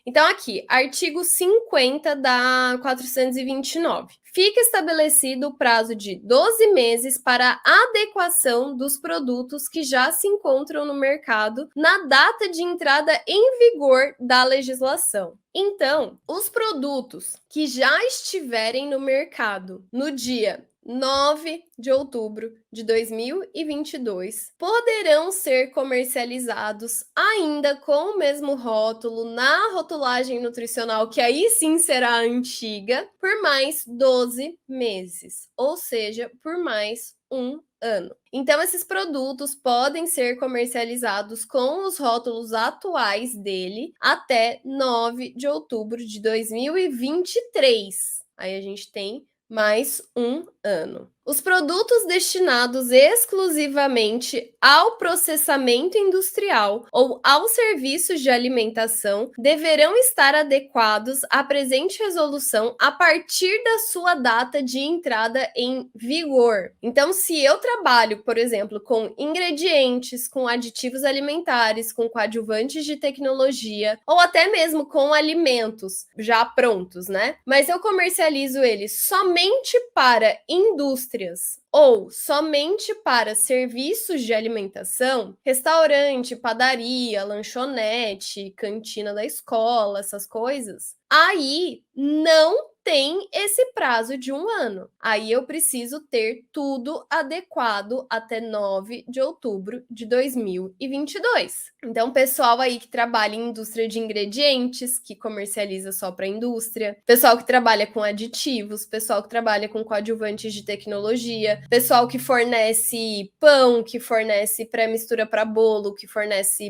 Então, aqui, artigo 50 da 429. Fica estabelecido o prazo de 12 meses para a adequação dos produtos que já se encontram no mercado na data de entrada em vigor da legislação. Então, os produtos que já estiverem no mercado no dia 9 de outubro de 2022 poderão ser comercializados ainda com o mesmo rótulo na rotulagem nutricional, que aí sim será antiga, por mais 12 meses, ou seja, por mais um ano. Então, esses produtos podem ser comercializados com os rótulos atuais dele até 9 de outubro de 2023. Aí a gente tem mais um ano. Os produtos destinados exclusivamente ao processamento industrial ou aos serviços de alimentação deverão estar adequados à presente resolução a partir da sua data de entrada em vigor. Então, se eu trabalho, por exemplo, com ingredientes, com aditivos alimentares, com coadjuvantes de tecnologia, ou até mesmo com alimentos já prontos, né? Mas eu comercializo eles somente para indústrias ou somente para serviços de alimentação, restaurante, padaria, lanchonete, cantina da escola, essas coisas, aí não tem esse prazo de um ano. Aí eu preciso ter tudo adequado até 9 de outubro de 2022. Então, pessoal aí que trabalha em indústria de ingredientes, que comercializa só para indústria, pessoal que trabalha com aditivos, pessoal que trabalha com coadjuvantes de tecnologia, pessoal que fornece pão, que fornece pré-mistura para bolo, que fornece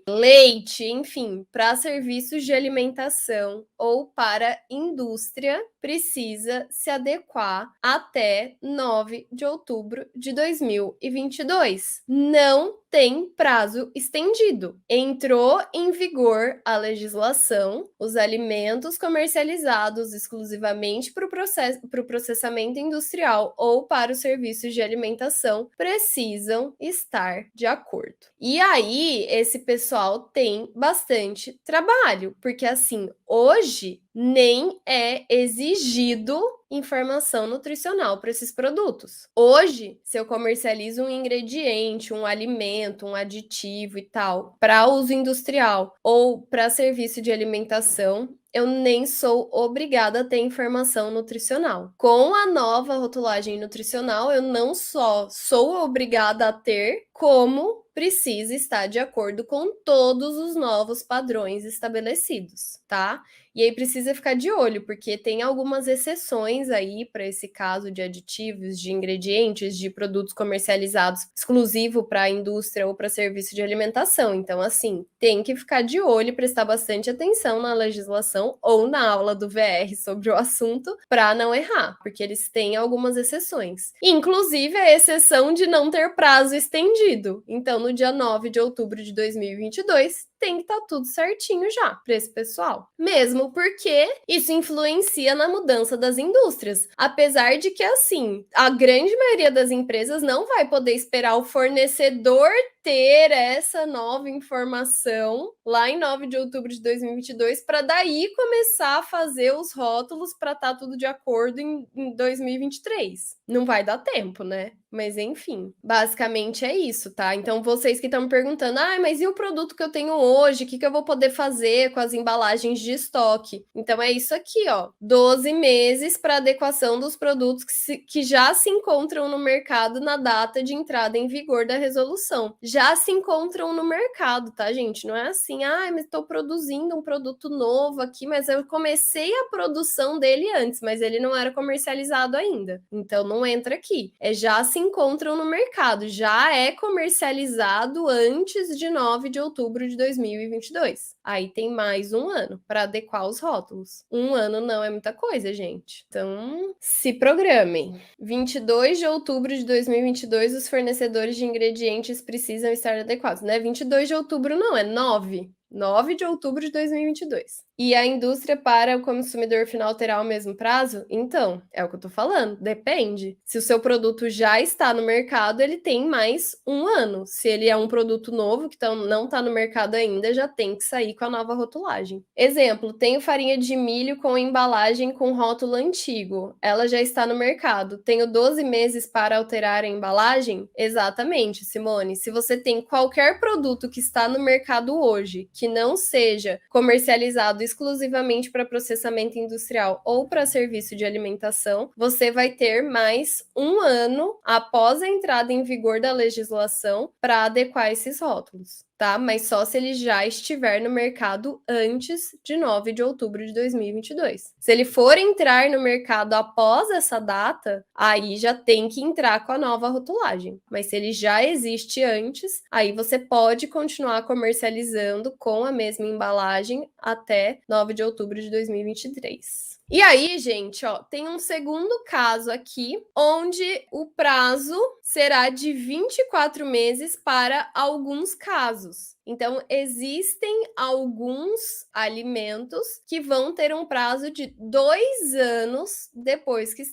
leite, enfim, para serviços de alimentação ou para indústria, precisa se adequar até 9 de outubro de 2022. Não tem prazo estendido. Entrou em vigor a legislação, os alimentos comercializados exclusivamente para o processamento industrial ou para os serviços de alimentação precisam estar de acordo. E aí, esse pessoal tem bastante trabalho, porque assim, hoje nem é exigido informação nutricional para esses produtos. Hoje, se eu comercializo um ingrediente, um alimento, um aditivo e tal, para uso industrial ou para serviço de alimentação, eu nem sou obrigada a ter informação nutricional. Com a nova rotulagem nutricional, eu não só sou obrigada a ter, como precisa estar de acordo com todos os novos padrões estabelecidos, tá? E aí precisa ficar de olho, porque tem algumas exceções aí para esse caso de aditivos, de ingredientes, de produtos comercializados exclusivo para a indústria ou para serviço de alimentação. Então, assim, tem que ficar de olho e prestar bastante atenção na legislação ou na aula do VR sobre o assunto para não errar, porque eles têm algumas exceções. Inclusive a exceção de não ter prazo estendido. Então, no dia 9 de outubro de 2022, tem que estar tudo certinho já para esse pessoal. Mesmo porque isso influencia na mudança das indústrias. Apesar de que, assim, a grande maioria das empresas não vai poder esperar o fornecedor ter essa nova informação lá em 9 de outubro de 2022 para daí começar a fazer os rótulos para estar tudo de acordo em 2023. Não vai dar tempo, né? Mas enfim, basicamente é isso, tá? Então vocês que estão me perguntando, mas e o produto que eu tenho hoje? O que eu vou poder fazer com as embalagens de estoque? Então é isso aqui, ó. 12 meses para adequação dos produtos que já se encontram no mercado na data de entrada em vigor da resolução. Já se encontram no mercado, tá, gente? Não é assim, mas estou produzindo um produto novo aqui, mas eu comecei a produção dele antes, mas ele não era comercializado ainda. Então não entra aqui. Já se encontram no mercado, já é comercializado antes de 9 de outubro de 2022. Aí tem mais um ano para adequar os rótulos. Um ano não é muita coisa, gente. Então, se programem. 22 de outubro de 2022, os fornecedores de ingredientes precisam estar adequados. Não é 22 de outubro, não, é 9 9 de outubro de 2022. E a indústria para o consumidor final terá o mesmo prazo? Então, é o que eu tô falando, depende. Se o seu produto já está no mercado, ele tem mais um ano. Se ele é um produto novo, que não está no mercado ainda, já tem que sair com a nova rotulagem. Exemplo, tenho farinha de milho com embalagem com rótulo antigo. Ela já está no mercado. Tenho 12 meses para alterar a embalagem? Exatamente, Simone. Se você tem qualquer produto que está no mercado hoje, que não seja comercializado exclusivamente para processamento industrial ou para serviço de alimentação, você vai ter mais um ano após a entrada em vigor da legislação para adequar esses rótulos. Tá? Mas só se ele já estiver no mercado antes de 9 de outubro de 2022. Se ele for entrar no mercado após essa data, aí já tem que entrar com a nova rotulagem. Mas se ele já existe antes, aí você pode continuar comercializando com a mesma embalagem até 9 de outubro de 2023. E aí, gente, ó, tem um segundo caso aqui, onde o prazo será de 24 meses para alguns casos. Então, existem alguns alimentos que vão ter um prazo de 2 anos depois que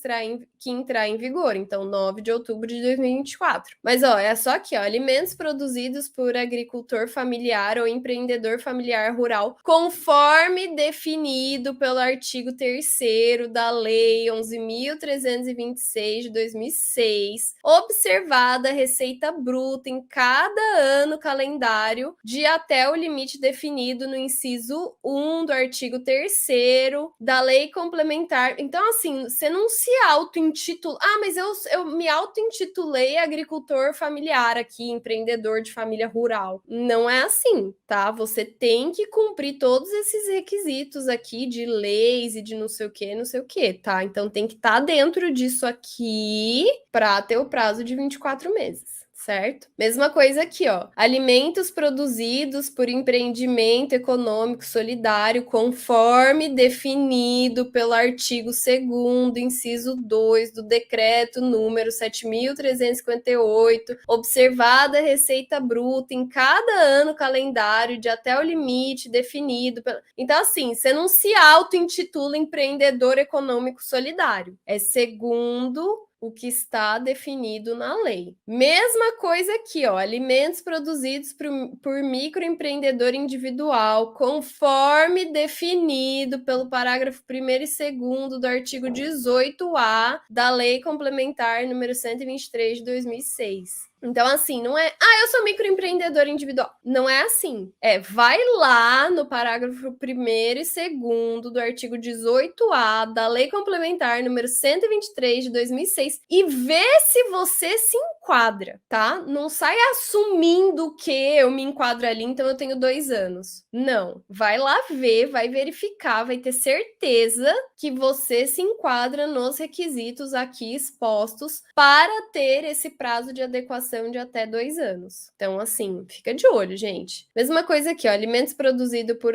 entrar em vigor. Então, 9 de outubro de 2024. Mas, ó, é só aqui, ó, alimentos produzidos por agricultor familiar ou empreendedor familiar rural, conforme definido pelo artigo 3º da Lei 11.326 de 2006, observada a receita bruta em cada ano calendário de até o limite definido no inciso 1 do artigo 3º da Lei Complementar. Então, assim, você não se auto-intitula... Ah, mas eu me auto-intitulei agricultor familiar aqui, empreendedor de família rural. Não é assim, tá? Você tem que cumprir todos esses requisitos aqui de leis e de não sei o que, tá? Então, tem que estar dentro disso aqui para ter o prazo de 24 meses. Certo? Mesma coisa aqui, ó. Alimentos produzidos por empreendimento econômico solidário, conforme definido pelo artigo 2º, inciso 2 do decreto número 7.358, observada a receita bruta em cada ano calendário de até o limite definido. Então, assim, você não se auto-intitula empreendedor econômico solidário. É segundo o que está definido na lei. Mesma coisa aqui, ó, alimentos produzidos por microempreendedor individual, conforme definido pelo parágrafo 1º e 2º do artigo 18A da Lei Complementar número 123 de 2006. Então, assim, não é... Ah, eu sou microempreendedor individual. Não é assim. Vai lá no parágrafo 1º e 2º do artigo 18A da Lei Complementar número 123 de 2006 e vê se você se enquadra, tá? Não sai assumindo que eu me enquadro ali, então eu tenho 2 anos. Não. Vai lá ver, vai verificar, vai ter certeza que você se enquadra nos requisitos aqui expostos para ter esse prazo de adequação de até 2 anos. Então, assim, fica de olho, gente. Mesma coisa aqui, ó, alimentos produzidos por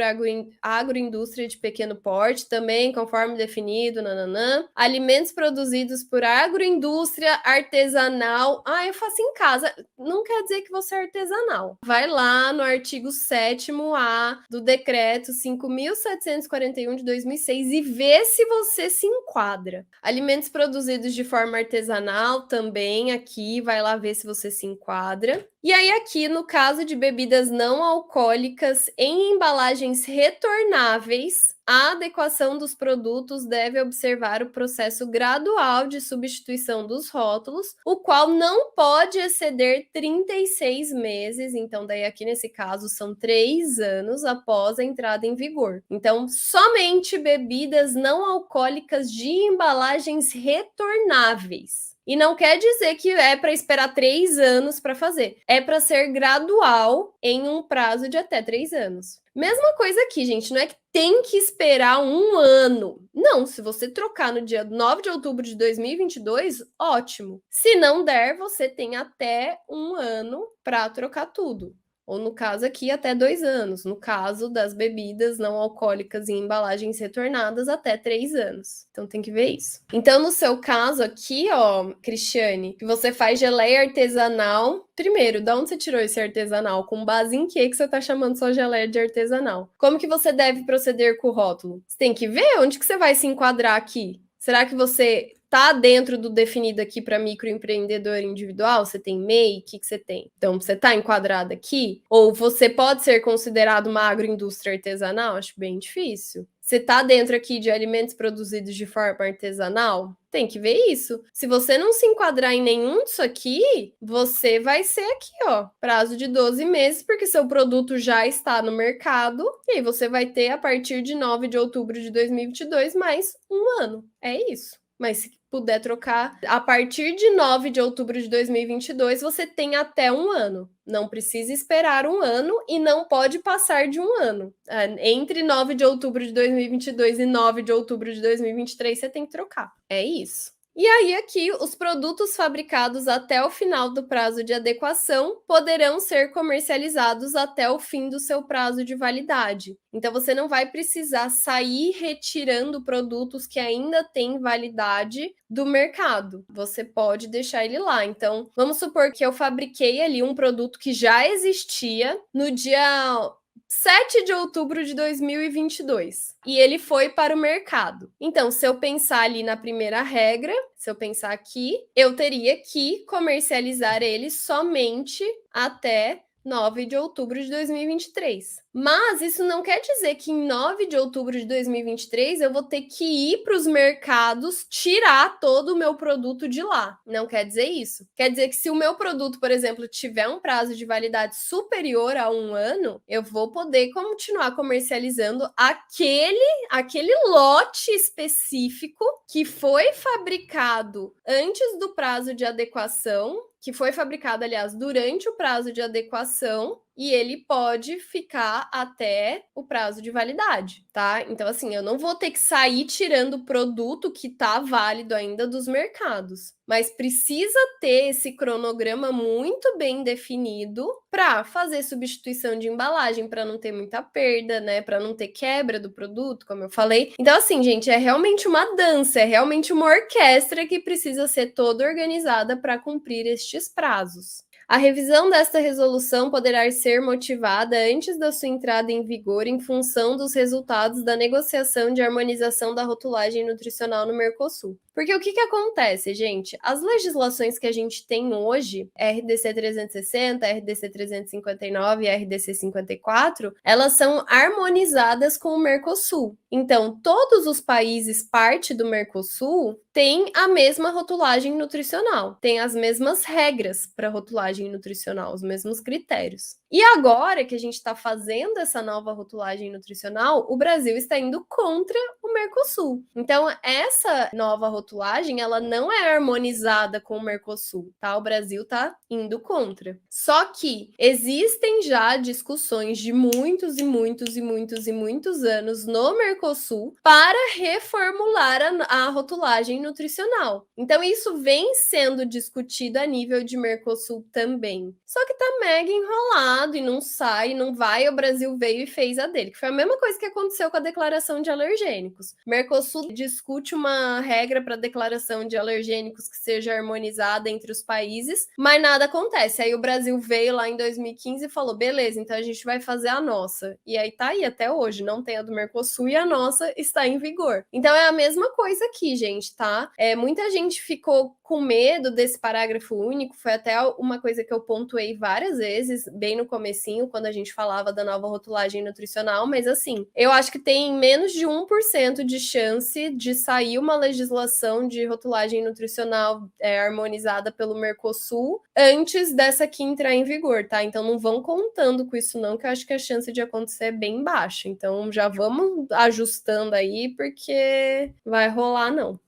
agroindústria de pequeno porte, também conforme definido, nananã. Alimentos produzidos por agroindústria artesanal. Ah, eu faço em casa. Não quer dizer que você é artesanal. Vai lá no artigo 7º-A do decreto 5.741 de 2006 e vê se você se enquadra. Alimentos produzidos de forma artesanal também aqui, vai lá ver se você se enquadra. E aí aqui, no caso de bebidas não alcoólicas em embalagens retornáveis, a adequação dos produtos deve observar o processo gradual de substituição dos rótulos, o qual não pode exceder 36 meses, então daí aqui nesse caso são 3 anos após a entrada em vigor. Então, somente bebidas não alcoólicas de embalagens retornáveis. E não quer dizer que é para esperar 3 anos para fazer. É para ser gradual em um prazo de até 3 anos. Mesma coisa aqui, gente. Não é que tem que esperar 1 ano. Não, se você trocar no dia 9 de outubro de 2022, ótimo. Se não der, você tem até 1 ano para trocar tudo. Ou no caso aqui, até 2 anos. No caso das bebidas não alcoólicas em embalagens retornadas, até 3 anos. Então tem que ver isso. Então, no seu caso aqui, ó, Cristiane, que você faz geleia artesanal. Primeiro, de onde você tirou esse artesanal? Com base em que você tá chamando sua geleia de artesanal? Como que você deve proceder com o rótulo? Você tem que ver onde que você vai se enquadrar aqui. Será que você tá dentro do definido aqui para microempreendedor individual? Você tem MEI? O que você tem? Então, você tá enquadrado aqui? Ou você pode ser considerado uma agroindústria artesanal? Acho bem difícil. Você tá dentro aqui de alimentos produzidos de forma artesanal? Tem que ver isso. Se você não se enquadrar em nenhum disso aqui, você vai ser aqui, ó, prazo de 12 meses, porque seu produto já está no mercado, e aí você vai ter, a partir de 9 de outubro de 2022, mais um ano. É isso. Mas se puder trocar, a partir de 9 de outubro de 2022, você tem até um ano. Não precisa esperar um ano e não pode passar de um ano. Entre 9 de outubro de 2022 e 9 de outubro de 2023, você tem que trocar. É isso. E aí, aqui, os produtos fabricados até o final do prazo de adequação poderão ser comercializados até o fim do seu prazo de validade. Então, você não vai precisar sair retirando produtos que ainda têm validade do mercado. Você pode deixar ele lá. Então, vamos supor que eu fabriquei ali um produto que já existia no dia 7 de outubro de 2022 e ele foi para o mercado. Então, se eu pensar ali na primeira regra, se eu pensar aqui, eu teria que comercializar ele somente até 9 de outubro de 2023. Mas isso não quer dizer que em 9 de outubro de 2023 eu vou ter que ir para os mercados tirar todo o meu produto de lá. Não quer dizer isso. Quer dizer que se o meu produto, por exemplo, tiver um prazo de validade superior a um ano, eu vou poder continuar comercializando aquele lote específico que foi fabricado antes do prazo de adequação, que foi fabricado, aliás, durante o prazo de adequação, e ele pode ficar até o prazo de validade, tá? Então, assim, eu não vou ter que sair tirando o produto que tá válido ainda dos mercados, mas precisa ter esse cronograma muito bem definido para fazer substituição de embalagem, para não ter muita perda, né? Para não ter quebra do produto, como eu falei. Então, assim, gente, é realmente uma dança, é realmente uma orquestra que precisa ser toda organizada para cumprir estes prazos. A revisão desta resolução poderá ser motivada antes da sua entrada em vigor em função dos resultados da negociação de harmonização da rotulagem nutricional no Mercosul. Porque o que acontece, gente? As legislações que a gente tem hoje, RDC 360, RDC 359 e RDC 54, elas são harmonizadas com o Mercosul. Então, todos os países parte do Mercosul têm a mesma rotulagem nutricional, têm as mesmas regras para rotulagem nutricional, os mesmos critérios. E agora que a gente está fazendo essa nova rotulagem nutricional, o Brasil está indo contra o Mercosul. Então, essa nova rotulagem, ela não é harmonizada com o Mercosul, tá? O Brasil está indo contra. Só que existem já discussões de muitos e muitos e muitos e muitos anos no Mercosul para reformular a rotulagem nutricional. Então, isso vem sendo discutido a nível de Mercosul também. Só que tá mega enrolado e não sai, não vai. O Brasil veio e fez a dele, que foi a mesma coisa que aconteceu com a declaração de alergênicos. Mercosul discute uma regra para declaração de alergênicos que seja harmonizada entre os países, mas nada acontece. Aí o Brasil veio lá em 2015 e falou: beleza, então a gente vai fazer a nossa. E aí tá aí até hoje, não tem a do Mercosul e a nossa está em vigor. Então é a mesma coisa aqui, gente, tá? Muita gente ficou com medo desse parágrafo único, foi até uma coisa que eu pontuei várias vezes, bem no comecinho, quando a gente falava da nova rotulagem nutricional, mas assim, eu acho que tem menos de 1% de chance de sair uma legislação de rotulagem nutricional harmonizada pelo Mercosul antes dessa aqui entrar em vigor, tá? Então não vão contando com isso não, que eu acho que a chance de acontecer é bem baixa. Então já vamos ajustando aí, porque vai rolar não.